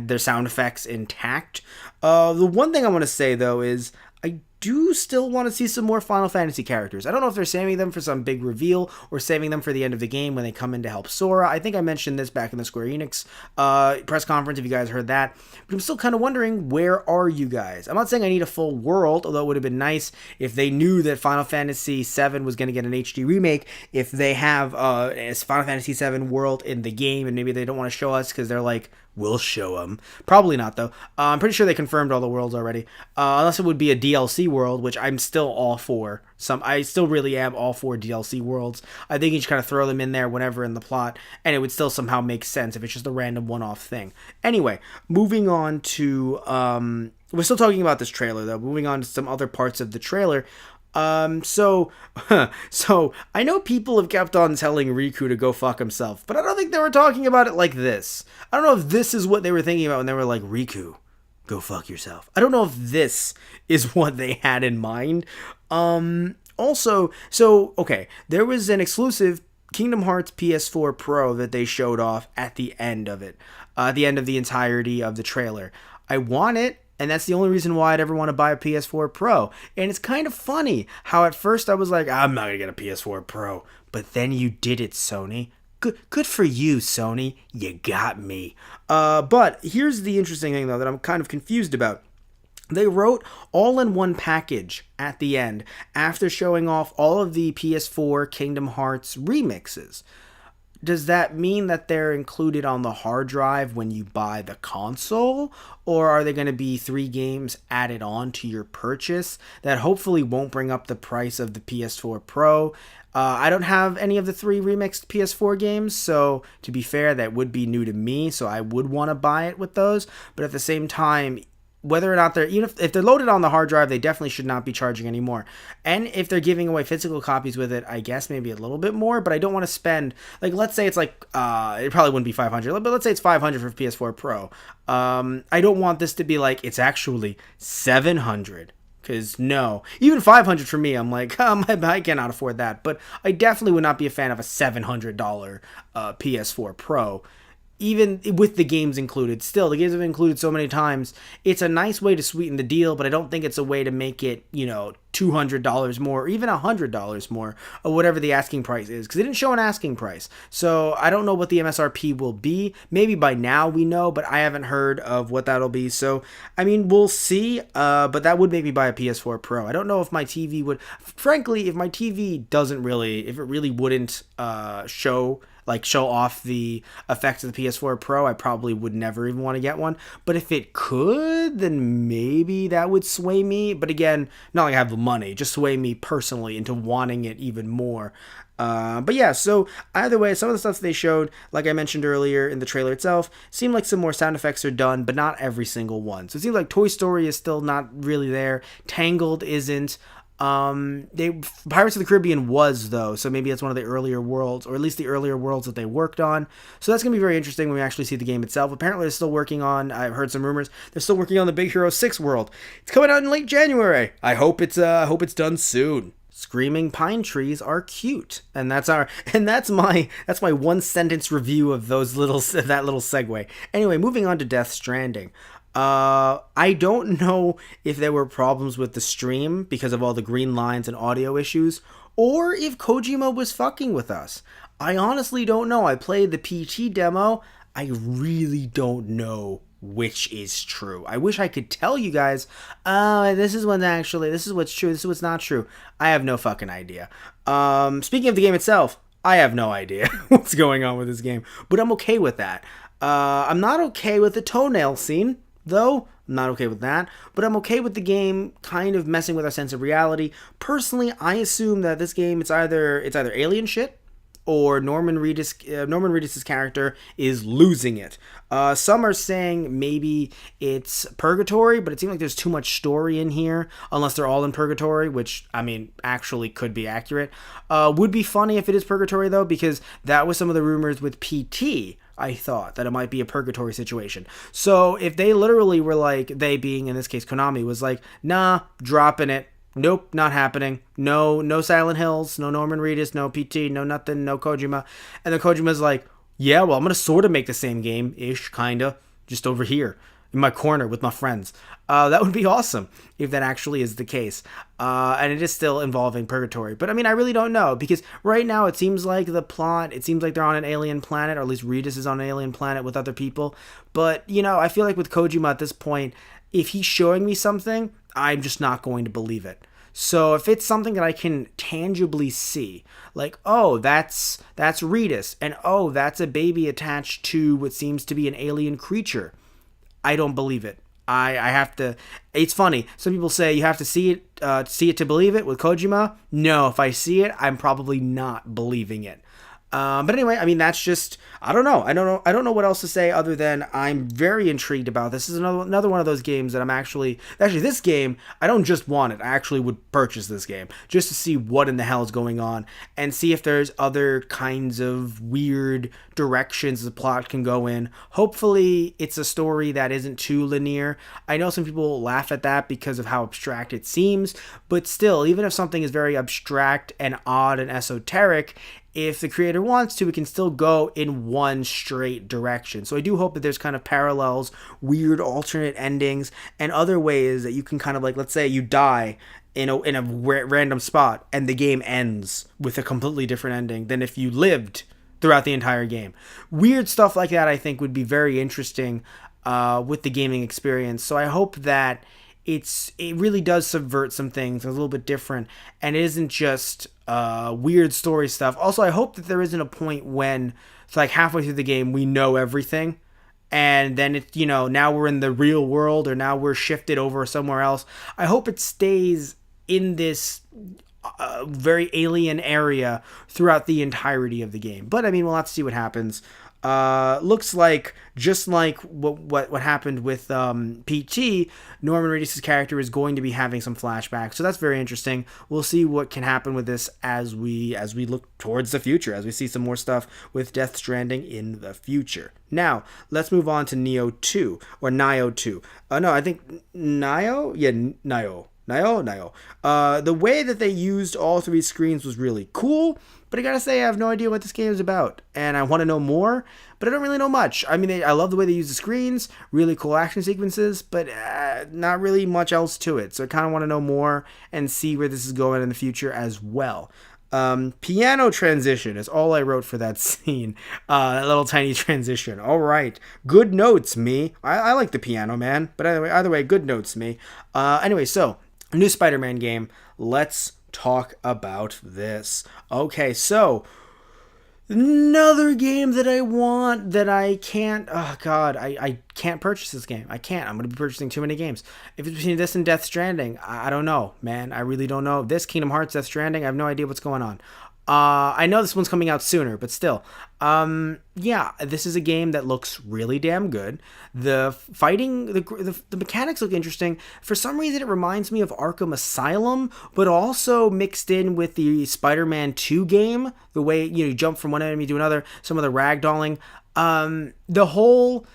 Speaker 1: their sound effects intact. The one thing I want to say, though, is I do still want to see some more Final Fantasy characters. I don't know if they're saving them for some big reveal or saving them for the end of the game when they come in to help Sora. I think I mentioned this back in the Square Enix press conference, if you guys heard that. But I'm still kind of wondering, where are you guys? I'm not saying I need a full world, although it would have been nice if they knew that Final Fantasy VII was going to get an HD remake, if they have a Final Fantasy VII world in the game, and maybe they don't want to show us because they're like, we'll show them. Probably not, though. I'm pretty sure they confirmed all the worlds already. Unless it would be a DLC world, which I'm still all for. I still really am all for DLC worlds. I think you just kind of throw them in there whenever in the plot, and it would still somehow make sense if it's just a random one-off thing. Anyway, moving on to... we're still talking about this trailer, though. Moving on to some other parts of the trailer. So I know people have kept on telling Riku to go fuck himself, but I don't think they were talking about it like this. I don't know if this is what they were thinking about when they were like, Riku, go fuck yourself. I don't know if this is what they had in mind. Also, so, okay, there was an exclusive Kingdom Hearts PS4 Pro that they showed off at the end of it, the end of the entirety of the trailer. I want it, and that's the only reason why I'd ever want to buy a PS4 Pro. And it's kind of funny how at first I was like, I'm not going to get a PS4 Pro. But then you did it, Sony. Good for you, Sony. You got me. But here's the interesting thing, though, that I'm kind of confused about. They wrote all in one package at the end after showing off all of the PS4 Kingdom Hearts remixes. Does that mean that they're included on the hard drive when you buy the console? Or are they going to be 3 games added on to your purchase that hopefully won't bring up the price of the PS4 Pro? I don't have any of the 3 remixed PS4 games, so to be fair, that would be new to me, so I would want to buy it with those. But at the same time, whether or not they're, even if they're loaded on the hard drive, they definitely should not be charging anymore. And if they're giving away physical copies with it, I guess maybe a little bit more, but I don't want to spend, like, let's say it's like, it probably wouldn't be 500, but let's say it's 500 for PS4 Pro. I don't want this to be like, it's actually 700. Because no, even 500 for me, I'm like, I cannot afford that. But I definitely would not be a fan of a $700 PS4 Pro, even with the games included. Still, the games have been included so many times. It's a nice way to sweeten the deal, but I don't think it's a way to make it, $200 more, or even $100 more, or whatever the asking price is, because they didn't show an asking price. So I don't know what the MSRP will be. Maybe by now we know, but I haven't heard of what that'll be. So, I mean, we'll see, but that would make me buy a PS4 Pro. I don't know if my TV would, frankly, if my TV doesn't really, if it really wouldn't show off the effects of the PS4 Pro, I probably would never even want to get one. But if it could, then maybe that would sway me. But again, not like I have the money, just sway me personally into wanting it even more. But yeah, so either way, some of the stuff they showed, like I mentioned earlier in the trailer itself, seemed like some more sound effects are done, but not every single one. So it seems like Toy Story is still not really there. Tangled isn't. Pirates of the Caribbean was, though, so maybe it's one of the earlier worlds, or at least the earlier worlds that they worked on. So that's going to be very interesting when we actually see the game itself. Apparently they're still working on, I've heard some rumors, they're still working on the Big Hero 6 world. It's coming out in late January. I hope it's done soon. Screaming pine trees are cute, and that's my one sentence review of that little segue. Anyway, moving on to Death Stranding. I don't know if there were problems with the stream because of all the green lines and audio issues, or if Kojima was fucking with us. I honestly don't know. I played the PT demo. I really don't know which is true. I wish I could tell you guys, this is what's true, this is what's not true. I have no fucking idea. Speaking of the game itself, I have no idea what's going on with this game, but I'm okay with that. I'm not okay with the toenail scene, though. I'm not okay with that, but I'm okay with the game kind of messing with our sense of reality. Personally, I assume that this game, it's either alien shit, or Norman Reedus' character is losing it. Some are saying maybe it's purgatory, but it seems like there's too much story in here, unless they're all in purgatory, which, I mean, actually could be accurate. Would be funny if it is purgatory, though, because that was some of the rumors with PT. I thought that it might be a purgatory situation. So if they literally were like, they being, in this case, Konami, was like, nah, dropping it. Nope, not happening. No Silent Hills, no Norman Reedus, no PT, no nothing, no Kojima. And then Kojima's like, yeah, well, I'm going to sort of make the same game-ish, kind of, just over here in my corner with my friends. That would be awesome if that actually is the case. And it is still involving purgatory. But I mean, I really don't know, because right now it seems like it seems like they're on an alien planet, or at least Reedus is on an alien planet with other people. But, I feel like with Kojima at this point, if he's showing me something, I'm just not going to believe it. So if it's something that I can tangibly see, like, oh, that's Reedus, and oh, that's a baby attached to what seems to be an alien creature, I don't believe it. I have to. It's funny. Some people say you have to see it to believe it. With Kojima, no. If I see it, I'm probably not believing it. But anyway, I mean, that's just, I don't know. I don't know what else to say other than I'm very intrigued about this. This is another one of those games that I'm actually this game, I don't just want it. I actually would purchase this game just to see what in the hell is going on and see if there's other kinds of weird directions the plot can go in. Hopefully it's a story that isn't too linear. I know some people laugh at that because of how abstract it seems, but still, even if something is very abstract and odd and esoteric, if the creator wants to, it can still go in one straight direction. So I do hope that there's kind of parallels, weird alternate endings, and other ways that you can kind of like, let's say you die in a random spot and the game ends with a completely different ending than if you lived throughout the entire game. Weird stuff like that I think would be very interesting with the gaming experience. So I hope that it really does subvert some things, a little bit different, and it isn't just weird story stuff. Also, I hope that there isn't a point when it's like halfway through the game we know everything, and then it, now we're in the real world, or now we're shifted over somewhere else. I hope it stays in this very alien area throughout the entirety of the game. But I mean, we'll have to see what happens. Looks like just like what happened with PT, Norman Reedus' character is going to be having some flashbacks, so that's very interesting. We'll see what can happen with this as we look towards the future, as we see some more stuff with Death Stranding in the future. Now let's move on to Nioh 2 or Nioh 2. No, I think Nioh. Yeah, Nioh. The way that they used all three screens was really cool, but I gotta say I have no idea what this game is about, and I want to know more, but I don't really know much. I mean, I love the way they use the screens, really cool action sequences, but not really much else to it, so I kind of want to know more and see where this is going in the future as well. Piano transition is all I wrote for that scene. That little tiny transition. All right. Good notes, me. I like the piano, man. But either way, good notes, me. Anyway, so new Spider-Man game. Let's talk about this. Okay, so another game that I want that I can't. Oh God, I can't purchase this game. I can't. I'm going to be purchasing too many games. If it's between this and Death Stranding, I don't know, man. I really don't know. This, Kingdom Hearts, Death Stranding, I have no idea what's going on. I know this one's coming out sooner, but still. Yeah, this is a game that looks really damn good. The fighting, the mechanics look interesting. For some reason, it reminds me of Arkham Asylum, but also mixed in with the Spider-Man 2 game. The way, you jump from one enemy to another, some of the ragdolling. The whole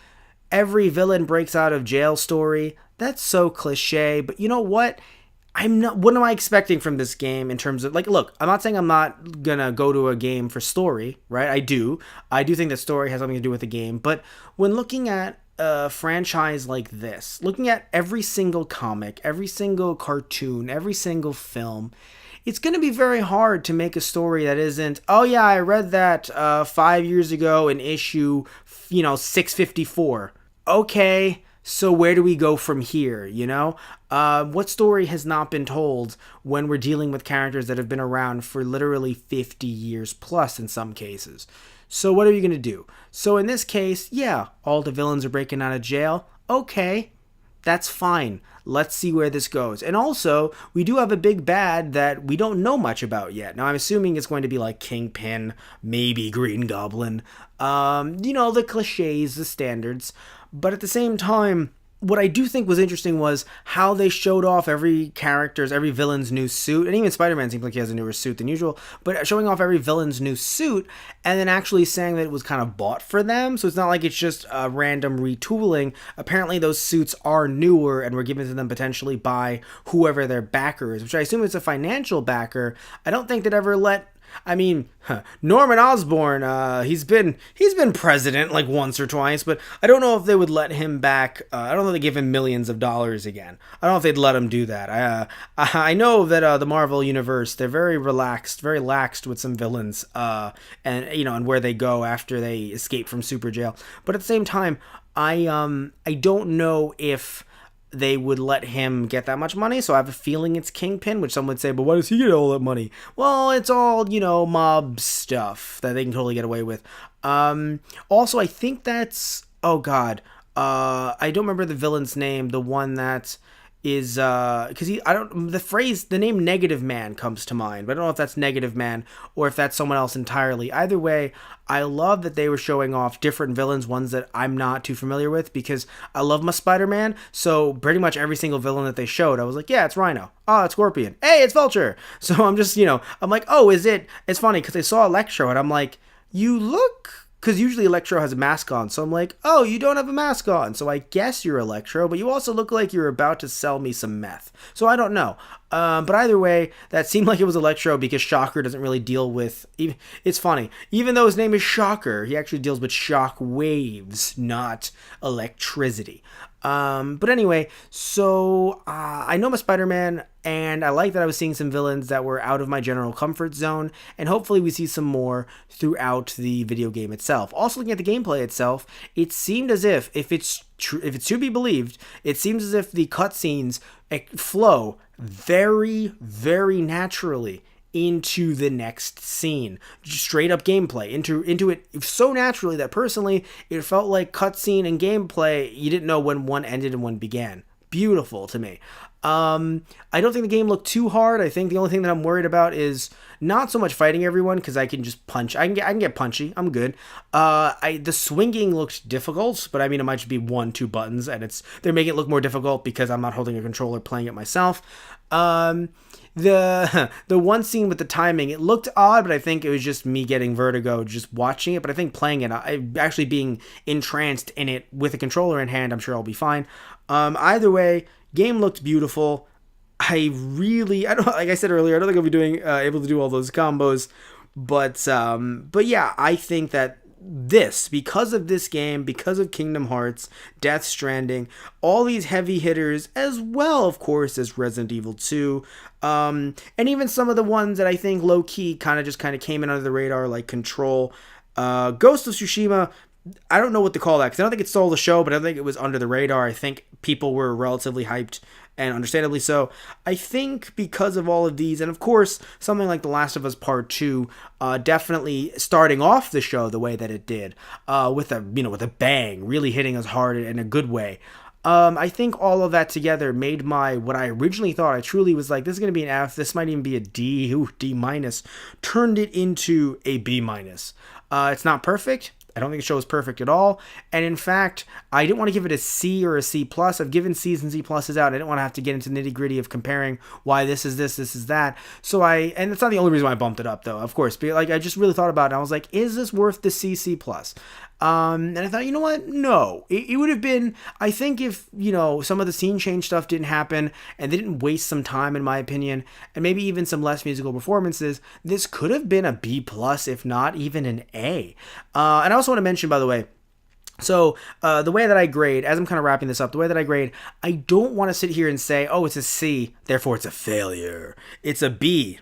Speaker 1: every villain breaks out of jail story, that's so cliche, but you know what? What am I expecting from this game in terms of, like, look, I'm not saying I'm not gonna go to a game for story, right? I do think that story has something to do with the game, but when looking at a franchise like this, looking at every single comic, every single cartoon, every single film, it's going to be very hard to make a story that isn't, oh yeah, I read that 5 years ago in issue, 654. Okay, so where do we go from here, What story has not been told when we're dealing with characters that have been around for literally 50 years plus in some cases? So what are you going to do? So in this case, yeah, all the villains are breaking out of jail. Okay, that's fine. Let's see where this goes. And also, we do have a big bad that we don't know much about yet. Now, I'm assuming it's going to be like Kingpin, maybe Green Goblin. The cliches, the standards. But at the same time, what I do think was interesting was how they showed off every villain's new suit. And even Spider-Man seems like he has a newer suit than usual. But showing off every villain's new suit and then actually saying that it was kind of bought for them. So it's not like it's just a random retooling. Apparently those suits are newer and were given to them potentially by whoever their backer is, which I assume is a financial backer. I don't think they'd ever let... Norman Osborn, he's been president like once or twice, but I don't know if they would let him back. I don't know if they give him millions of dollars again. I don't know if they'd let him do that. I know that the Marvel universe, they're very laxed with some villains, and where they go after they escape from super jail. But at the same time, I don't know if they would let him get that much money, so I have a feeling it's Kingpin, which some would say, but why does he get all that money? Well, it's all, mob stuff that they can totally get away with. Also, I think that's, oh god, I don't remember the villain's name, the one that is, because the name Negative Man comes to mind, but I don't know if that's Negative Man or if that's someone else entirely. Either way, I love that they were showing off different villains, ones that I'm not too familiar with, because I love my Spider-Man, so pretty much every single villain that they showed, I was like, yeah, it's Rhino. Oh, it's Scorpion. Hey, it's Vulture. So I'm just, I'm like, oh, it's funny, because I saw Electro, and I'm like, you look because usually Electro has a mask on. So I'm like, oh, you don't have a mask on. So I guess you're Electro, but you also look like you're about to sell me some meth. So I don't know. But either way, that seemed like it was Electro because Shocker doesn't really deal with... It's funny. Even though his name is Shocker, he actually deals with shock waves, not electricity. But anyway, so I know I'm a Spider-Man, and I like that I was seeing some villains that were out of my general comfort zone, and hopefully we see some more throughout the video game itself. Also, looking at the gameplay itself, it seemed as if it's to be believed, it seems as if the cutscenes flow very, very naturally into the next scene. Straight up gameplay into it so naturally that personally it felt like cutscene and gameplay, you didn't know when one ended and one began. Beautiful to me. I don't think the game looked too hard. I think the only thing that I'm worried about is not so much fighting everyone, because I can just punch. I can get punchy. I'm good. The swinging looked difficult, but I mean it might just be 1-2 buttons, and they're making it look more difficult because I'm not holding a controller playing it myself. The one scene with the timing, it looked odd, but I think it was just me getting vertigo just watching it. But I think playing it, actually being entranced in it with a controller in hand, I'm sure I'll be fine. Either way, game looked beautiful. I don't, like I said earlier, I don't think I'll be able to do all those combos, but yeah, I think that because of this game, because of Kingdom Hearts, Death Stranding, all these heavy hitters, as well, of course, as Resident Evil 2, and even some of the ones that I think low-key kind of came in under the radar, like Control, Ghost of Tsushima. I don't know what to call that, because I don't think it stole the show, but I don't think it was under the radar. I think people were relatively hyped, and understandably so. I think because of all of these, and of course, something like The Last of Us Part 2, definitely starting off the show the way that it did, with a bang, really hitting us hard in a good way. I think all of that together made what I originally thought, I truly was like, this is going to be an F, this might even be a D, D-, turned it into a B-. It's not perfect. I don't think the show is perfect at all. And in fact, I didn't want to give it a C or a C+. I've given C's and C+'s out. I didn't want to have to get into the nitty-gritty of comparing why this is this is that. So and it's not the only reason why I bumped it up, though, of course. But I just really thought about it. And I was like, is this worth the C+? And I thought, you know what? No. It would have been, I think if, some of the scene change stuff didn't happen and they didn't waste some time, in my opinion, and maybe even some less musical performances, this could have been a B+, if not even an A. And I also want to mention, by the way, so the way that I grade, as I'm kind of wrapping this up, the way that I grade, I don't want to sit here and say, oh, it's a C, therefore it's a failure. It's a B-,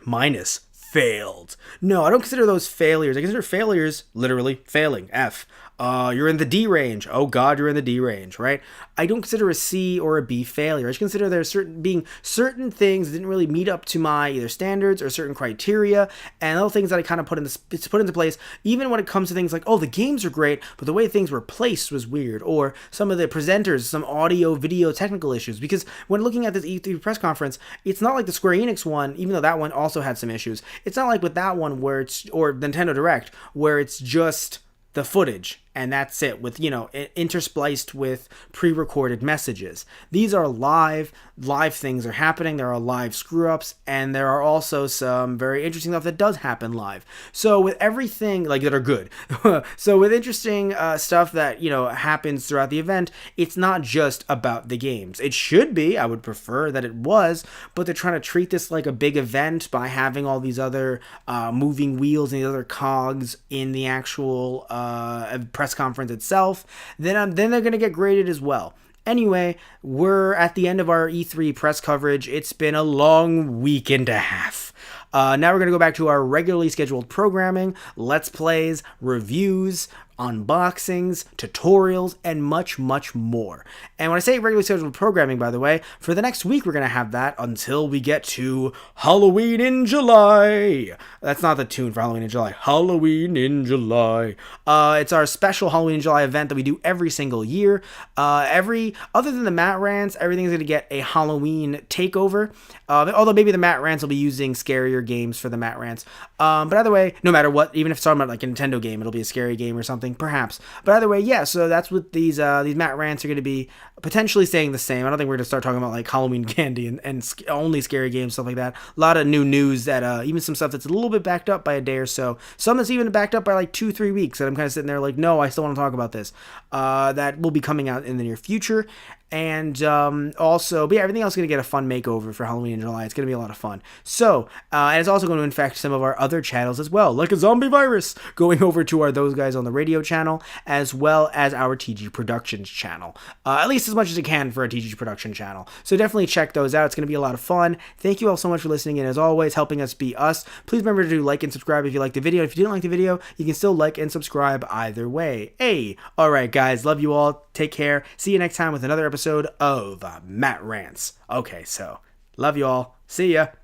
Speaker 1: failed. No, I don't consider those failures. I consider failures literally failing. F. You're in the D range. Oh God, you're in the D range, right? I don't consider a C or a B failure. I just consider there certain things that didn't really meet up to my either standards or certain criteria, and other things that I kind of put into place. Even when it comes to things like, oh, the games are great, but the way things were placed was weird, or some of the presenters, some audio, video, technical issues. Because when looking at this E3 press conference, it's not like the Square Enix one, even though that one also had some issues. It's not like with that one or Nintendo Direct, where it's just the footage and that's it, with interspliced with pre-recorded messages. These are live things are happening. There are live screw-ups, and there are also some very interesting stuff that does happen live. So with everything that are good, so with interesting stuff that happens throughout the event, it's not just about the games. It should be. I would prefer that it was, but they're trying to treat this like a big event by having all these other moving wheels and the other cogs in the actual press conference itself. Then they're going to get graded as well. Anyway, we're at the end of our E3 press coverage. It's been a long week and a half. Now we're going to go back to our regularly scheduled programming, Let's Plays, reviews, unboxings, tutorials, and much, much more. And when I say regularly scheduled programming, by the way, for the next week, we're going to have that until we get to Halloween in July. That's not the tune for Halloween in July. Halloween in July. It's our special Halloween in July event that we do every single year. Other than the Matt Rants, everything's going to get a Halloween takeover. Although maybe the Matt Rants will be using scarier games for the Matt Rants. But either way, no matter what, even if it's talking about like a Nintendo game, it'll be a scary game or something. something, perhaps. But either way, yeah, so that's what these Matt Rants are going to be potentially staying the same. I don't think we're going to start talking about like Halloween candy and only scary games, stuff like that. A lot of new news that even some stuff that's a little bit backed up by a day or so. Some that's even backed up by like 2-3 weeks that I'm kind of sitting there like, no, I still want to talk about this. That will be coming out in the near future. And also, but yeah, everything else is going to get a fun makeover for Halloween in July. It's going to be a lot of fun. So, and it's also going to infect some of our other channels as well, like a zombie virus, going over to our Those Guys on the Radio channel, as well as our TG Productions channel. At least as much as it can for a TG Production channel. So definitely check those out. It's going to be a lot of fun. Thank you all so much for listening, and as always, helping us be us. Please remember to like and subscribe if you liked the video. If you didn't like the video, you can still like and subscribe either way. Hey, all right, guys, love you all. Take care. See you next time with another episode of Matt Rants. Okay, so love you all. See ya.